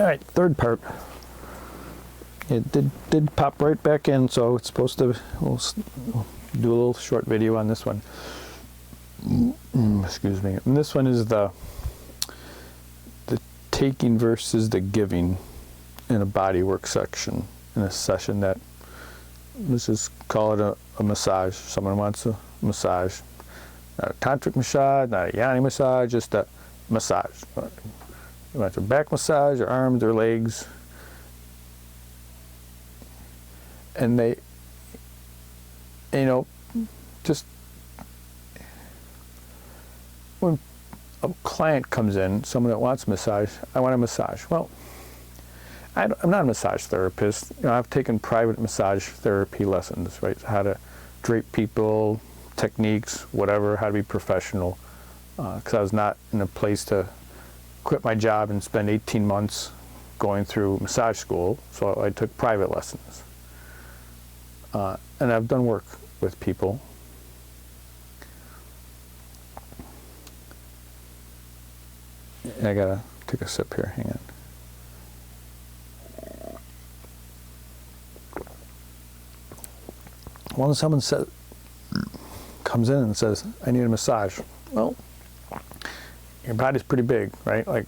All right, third part. It did pop right back in, so it's supposed to, we'll do a little short video on this one. Excuse me. And this one is the taking versus the giving in a bodywork section, in a session that, let's just call it a massage. Someone wants a massage. Not a tantric massage, not a yoni massage, just a massage. You want your back massage, your arms, your legs. And they, you know, just when a client comes in, someone that wants a massage, I want a massage. Well, I'm not a massage therapist. You know, I've taken private massage therapy lessons, right? How to drape people, techniques, whatever, how to be professional. Because I was not in a place to quit my job and spend 18 months going through massage school, so I took private lessons. And I've done work with people. I gotta take a sip here, hang on. When someone comes in and says, I need a massage, well, your body's pretty big, right? Like,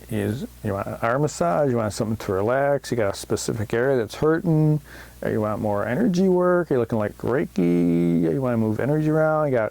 you want an arm massage, you want something to relax, you got a specific area that's hurting, you want more energy work, you're looking like Reiki, you want to move energy around, you're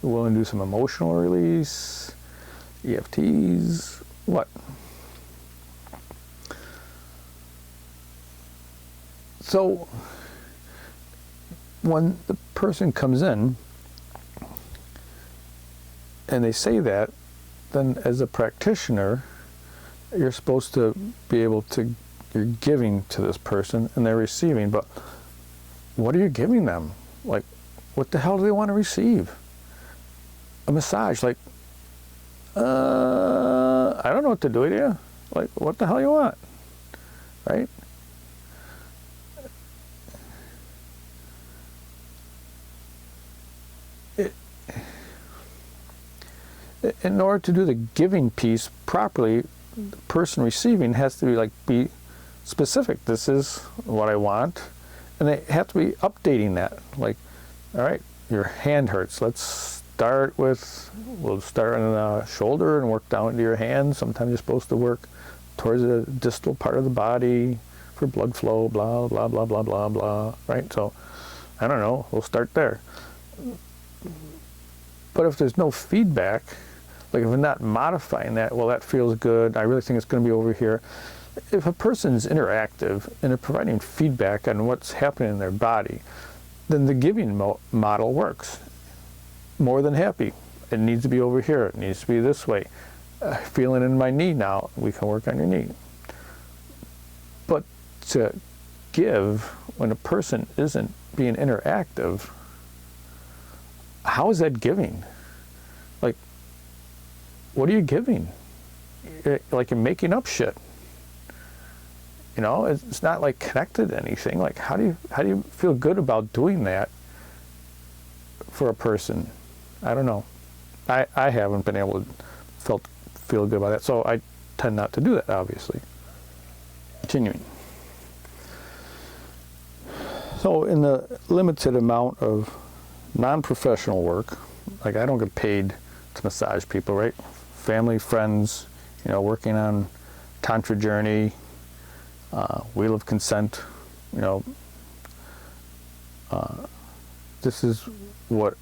willing to do some emotional release, EFTs, what? So, when the person comes in and they say that, then as a practitioner, you're supposed to be able to, you're giving to this person and they're receiving, but what are you giving them? Like, what the hell do they want to receive? A massage, like, I don't know what to do with you. Like, what the hell you want, right? In order to do the giving piece properly, the person receiving has to be specific. This is what I want, and they have to be updating that. Like, all right, your hand hurts. We'll start on the shoulder and work down into your hand. Sometimes you're supposed to work towards the distal part of the body for blood flow. Blah blah blah blah blah blah. Right. So, I don't know. We'll start there. But if there's no feedback, like if we're not modifying that, well, that feels good, I really think it's going to be over here. If a person is interactive and they're providing feedback on what's happening in their body, then the giving model works. More than happy. It needs to be over here. It needs to be this way. Feeling in my knee now, we can work on your knee. But to give when a person isn't being interactive, how is that giving? Like, what are you giving? Like, you're making up shit. You know, it's not like connected to anything. Like, how do you feel good about doing that for a person? I don't know. I haven't been able to feel good about that, so I tend not to do that, obviously. Continuing. So in the limited amount of non-professional work, like I don't get paid to massage people, right? Family, friends, you know, working on Tantra Journey, Wheel of Consent, you know, this is what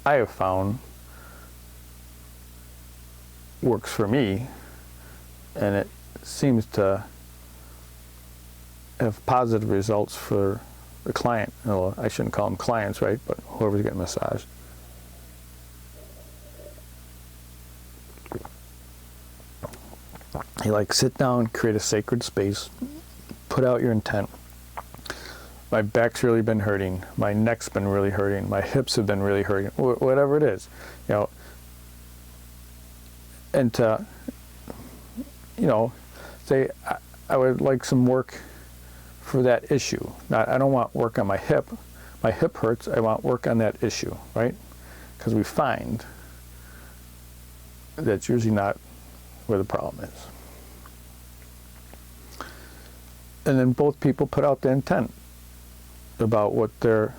I have found works for me, and it seems to have positive results for the client. Well, I shouldn't call them clients, right? But whoever's getting massaged. You like sit down, create a sacred space, put out your intent. My back's really been hurting. My neck's been really hurting. My hips have been really hurting. Whatever it is, you know. And to, you know, say I would like some work for that issue. I don't want work on my hip. My hip hurts. I want work on that issue, right? Because we find that's usually not where the problem is. And then both people put out the intent about what they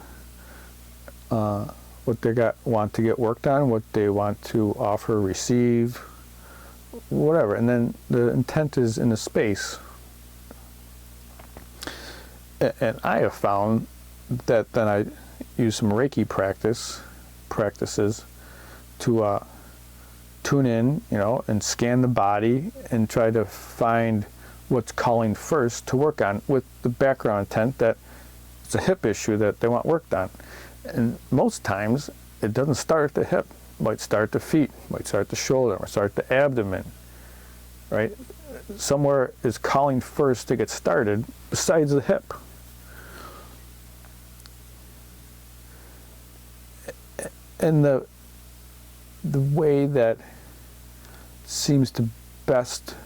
want to get worked on, what they want to offer, receive, whatever. And then the intent is in the space. And I have found that then I use some Reiki practices to tune in, and scan the body and try to find what's calling first to work on, with the background intent that it's a hip issue that they want worked on. And most times it doesn't start at the hip. It might start at the feet, might start at the shoulder, might start at the abdomen, right? Somewhere is calling first to get started besides the hip. And the way that seems to best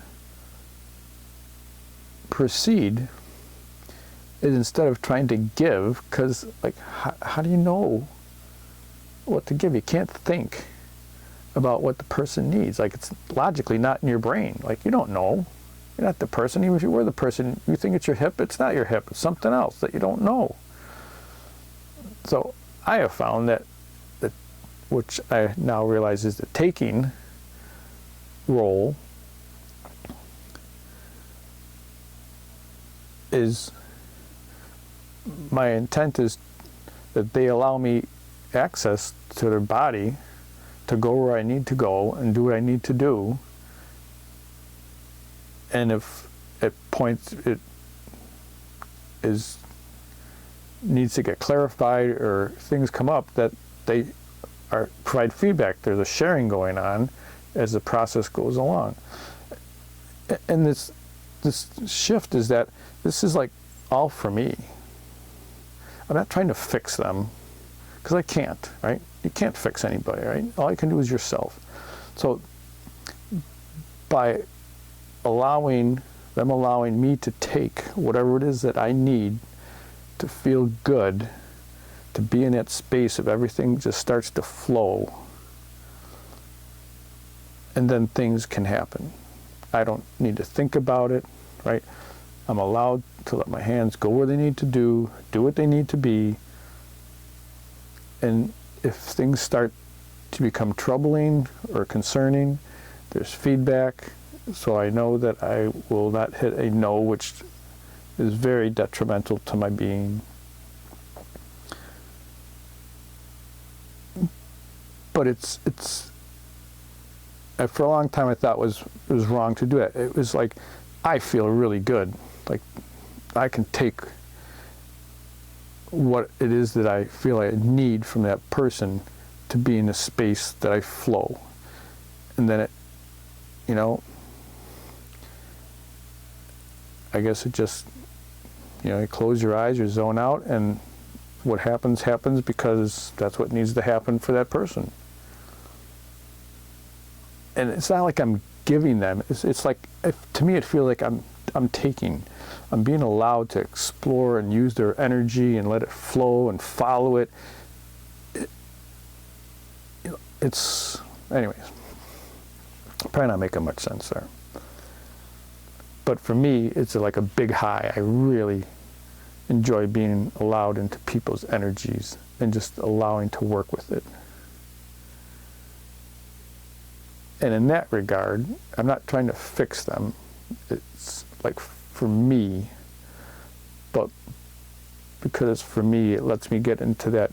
proceed is, instead of trying to give, because how do you know what to give? You can't think about what the person needs. It's logically not in your brain. You don't know. You're not the person. Even if you were the person, you think it's your hip. It's not your hip. It's something else that you don't know. So I have found that which I now realize is the taking role, is my intent is that they allow me access to their body to go where I need to go and do what I need to do. And if at points it needs to get clarified or things come up, that they provide feedback. There's a sharing going on as the process goes along. And this shift is that this is all for me. I'm not trying to fix them, because I can't, right? You can't fix anybody, right? All you can do is yourself. So by allowing me to take whatever it is that I need to feel good, to be in that space of everything just starts to flow, and then things can happen. I don't need to think about it, right? I'm allowed to let my hands go where they need to do what they need to be. And if things start to become troubling or concerning, there's feedback, so I know that I will not hit a no, which is very detrimental to my being. But it's for a long time I thought it was wrong to do it. It was I feel really good. I can take what it is that I feel I need from that person to be in a space that I flow. And then I guess it just, you close your eyes, you zone out, and what happens because that's what needs to happen for that person. And it's not like I'm giving them. It's to me, it feels like I'm taking. I'm being allowed to explore and use their energy and let it flow and follow it. It's, anyways, probably not making much sense there. But for me, it's like a big high. I really enjoy being allowed into people's energies and just allowing to work with it. And in that regard, I'm not trying to fix them. It's for me, but because it's for me, it lets me get into that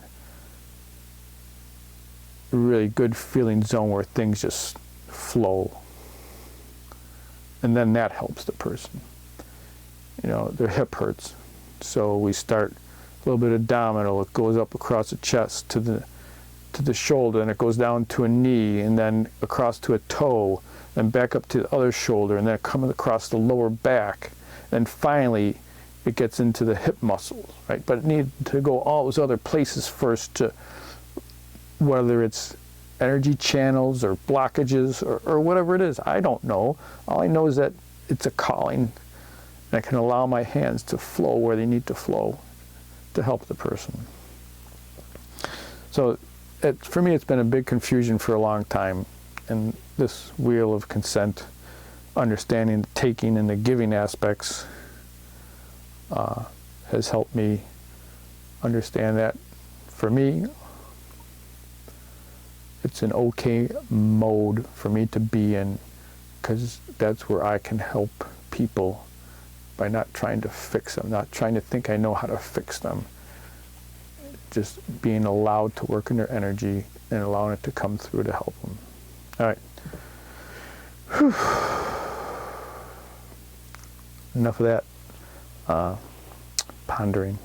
really good feeling zone where things just flow. And then that helps the person. Their hip hurts. So we start a little bit abdominal. It goes up across the chest to the shoulder, and it goes down to a knee, and then across to a toe, and back up to the other shoulder, and then coming across the lower back. And finally, it gets into the hip muscles, right? But it needs to go all those other places first, to whether it's energy channels or blockages or whatever it is. I don't know. All I know is that it's a calling, and I can allow my hands to flow where they need to flow to help the person. So for me, it's been a big confusion for a long time, and this wheel of consent understanding the taking and the giving aspects has helped me understand that for me, it's an okay mode for me to be in, because that's where I can help people by not trying to fix them, not trying to think I know how to fix them. Just being allowed to work in their energy and allowing it to come through to help them. All right. Whew. Enough of that pondering.